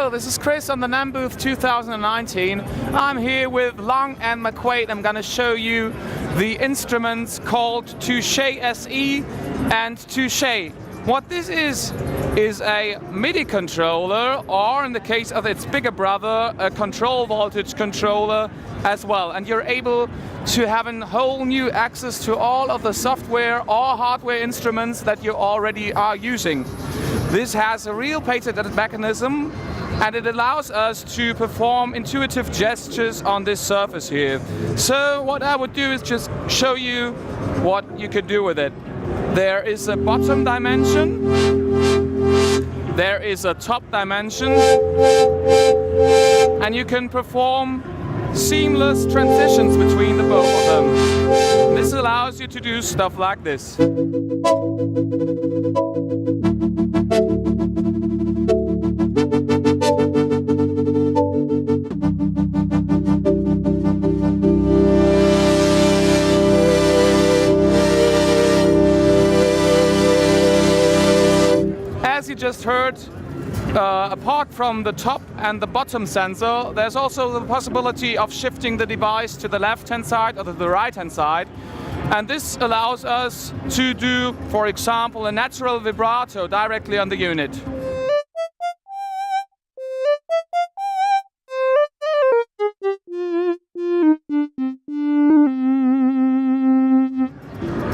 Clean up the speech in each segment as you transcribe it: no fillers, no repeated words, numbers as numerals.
Hello, this is Chris on the NAMM booth 2019. I'm here with Long and McQuade. I'm going to show you the instruments called Touché SE and Touché. What this is a MIDI controller, or in the case of its bigger brother, a control voltage controller as well. And you're able to have a whole new access to all of the software or hardware instruments that you already are using. This has a real patented mechanism, and it allows us to perform intuitive gestures on this surface here. So what I would do is just show you what you could do with it. There is a bottom dimension, there is a top dimension, and you can perform seamless transitions between the both of them. This allows you to do stuff like this. As you just heard, apart from the top and the bottom sensor, there's also the possibility of shifting the device to the left-hand side or to the right-hand side. And this allows us to do, for example, a natural vibrato directly on the unit.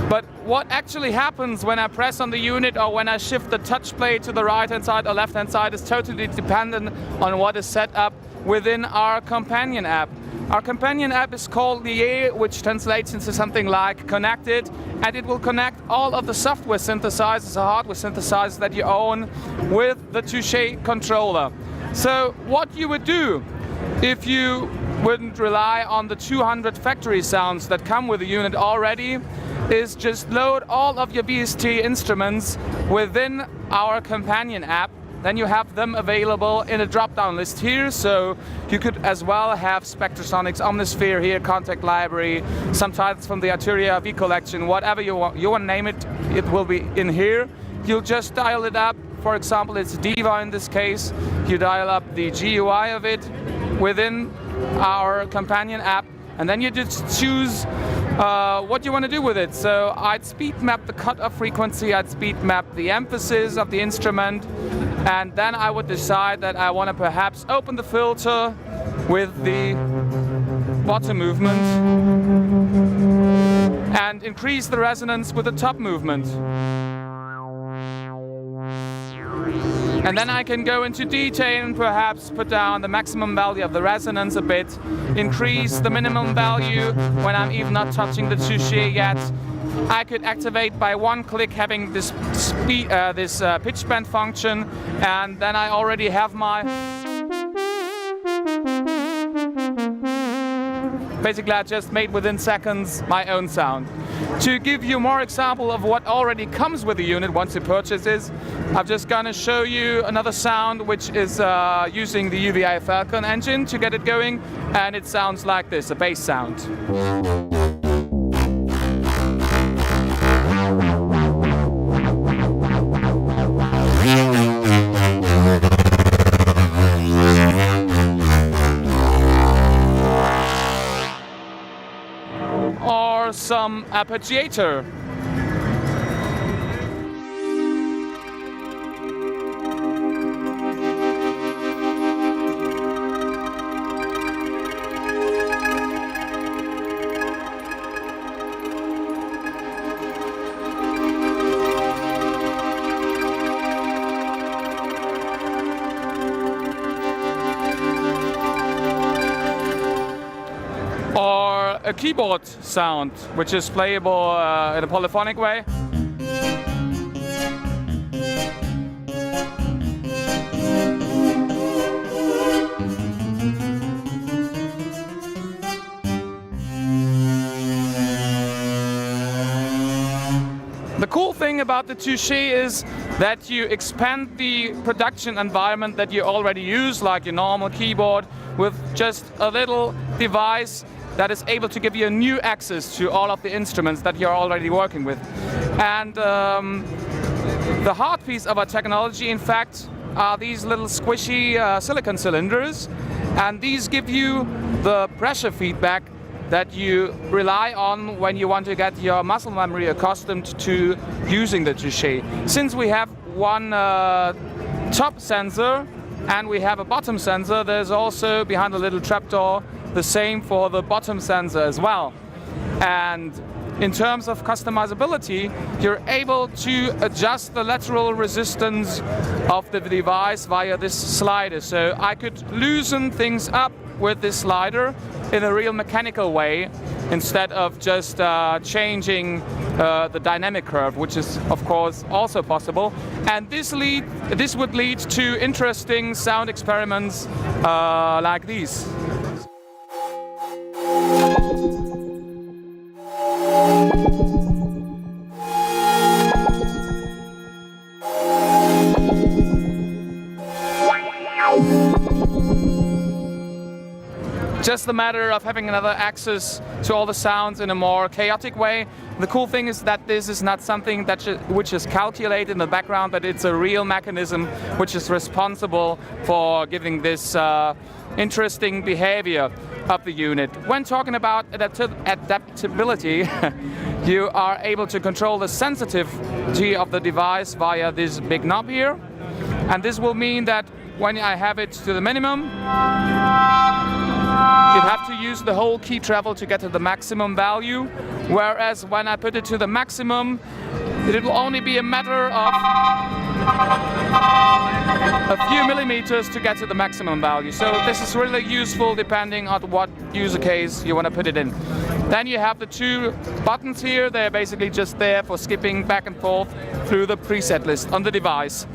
But what actually happens when I press on the unit or when I shift the touch plate to the right-hand side or left-hand side is totally dependent on what is set up within our companion app. Our companion app is called Lié, which translates into something like connected, and it will connect all of the software synthesizers or hardware synthesizers that you own with the Touché controller. So what you would do if you wouldn't rely on the 200 factory sounds that come with the unit already is just load all of your VST instruments within our companion app. Then you have them available in a drop-down list here, so you could as well have Spectrasonics, Omnisphere here, Contact Library, some titles from the Arturia V collection, whatever you want to name it, it will be in here. You'll just dial it up. For example, it's Diva in this case. You dial up the GUI of it within our companion app, and then you just choose what you want to do with it. So I'd speed map the cutoff frequency, I'd speed map the emphasis of the instrument, and then I would decide that I want to perhaps open the filter with the bottom movement and increase the resonance with the top movement. And then I can go into detail and perhaps put down the maximum value of the resonance a bit, increase the minimum value when I'm even not touching the touché yet. I could activate by one click having this pitch bend function, and then I already have my... Basically, I just made within seconds my own sound. To give you more example of what already comes with the unit once you purchase this, I'm just going to show you another sound which is using the UVI Falcon engine to get it going, and it sounds like this, a bass sound. Or some arpeggiator. Or a keyboard sound, which is playable in a polyphonic way. The cool thing about the Touché is that you expand the production environment that you already use, like your normal keyboard, with just a little device that is able to give you a new access to all of the instruments that you're already working with. And the heart piece of our technology, in fact, are these little squishy silicon cylinders, and these give you the pressure feedback that you rely on when you want to get your muscle memory accustomed to using the Touché. Since we have one top sensor and we have a bottom sensor, there's also behind the little trapdoor the same for the bottom sensor as well. And in terms of customizability, you're able to adjust the lateral resistance of the device via this slider. So I could loosen things up with this slider in a real mechanical way instead of just changing the dynamic curve, which is of course also possible. And this would lead to interesting sound experiments like these. Just a matter of having another access to all the sounds in a more chaotic way. The cool thing is that this is not something that which is calculated in the background, but it's a real mechanism which is responsible for giving this interesting behavior of the unit. When talking about adaptability, you are able to control the sensitivity of the device via this big knob here. And this will mean that when I have it to the minimum, you have to use the whole key travel to get to the maximum value, whereas when I put it to the maximum, it will only be a matter of a few millimeters to get to the maximum value. So this is really useful depending on what user case you want to put it in. Then you have the two buttons here. They're basically just there for skipping back and forth through the preset list on the device.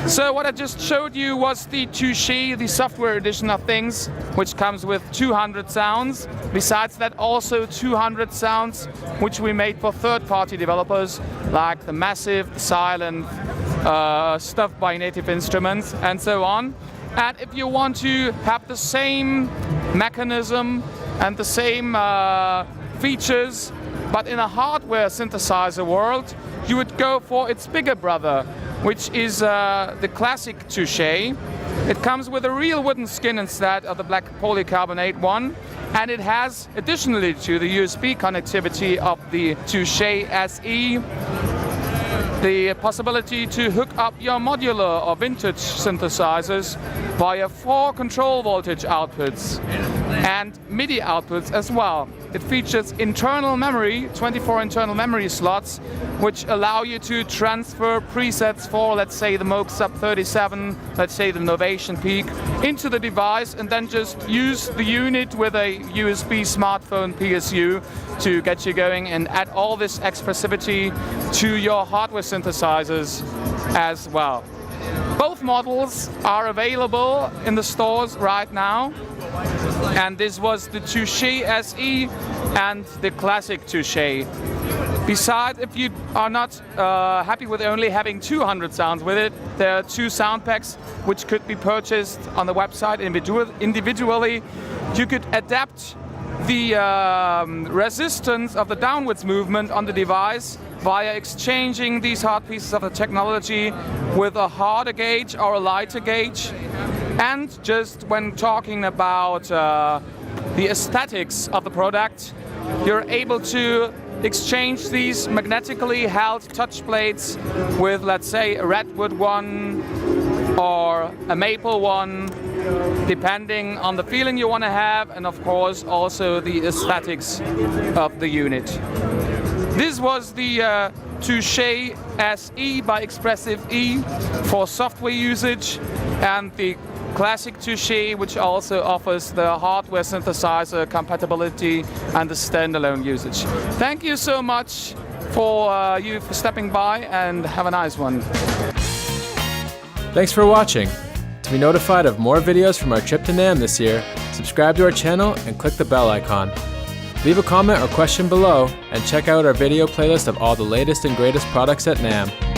So what I just showed you was the Touché, the software edition of things, which comes with 200 sounds. Besides that, also 200 sounds which we made for third-party developers, like the massive, silent stuff by Native Instruments and so on. And if you want to have the same mechanism and the same features, but in a hardware synthesizer world, you would go for its bigger brother, which is the classic Touché. It comes with a real wooden skin instead of the black polycarbonate one, and it has, additionally to the USB connectivity of the Touché SE, the possibility to hook up your modular or vintage synthesizers via 4 control voltage outputs and MIDI outputs as well. It features internal memory, 24 internal memory slots, which allow you to transfer presets for, let's say, the Moog Sub 37, let's say the Novation Peak, into the device, and then just use the unit with a USB smartphone PSU to get you going and add all this expressivity to your hardware synthesizers as well. Both models are available in the stores right now, and this was the Touché SE and the classic Touché. Besides, if you are not happy with only having 200 sounds with it, there are 2 sound packs which could be purchased on the website individually. You could adapt the resistance of the downwards movement on the device via exchanging these hard pieces of the technology with a harder gauge or a lighter gauge. And just when talking about the aesthetics of the product, you're able to exchange these magnetically held touch plates with, let's say, a redwood one or a maple one, depending on the feeling you want to have, and of course also the aesthetics of the unit. This was the Touché SE by Expressive E for software usage, and the classic Touché, which also offers the hardware synthesizer compatibility and the standalone usage. Thank you so much for you for stepping by, and have a nice one. Thanks for watching. To be notified of more videos from our trip to NAMM this year, subscribe to our channel and click the bell icon. Leave a comment or question below, and check out our video playlist of all the latest and greatest products at NAMM.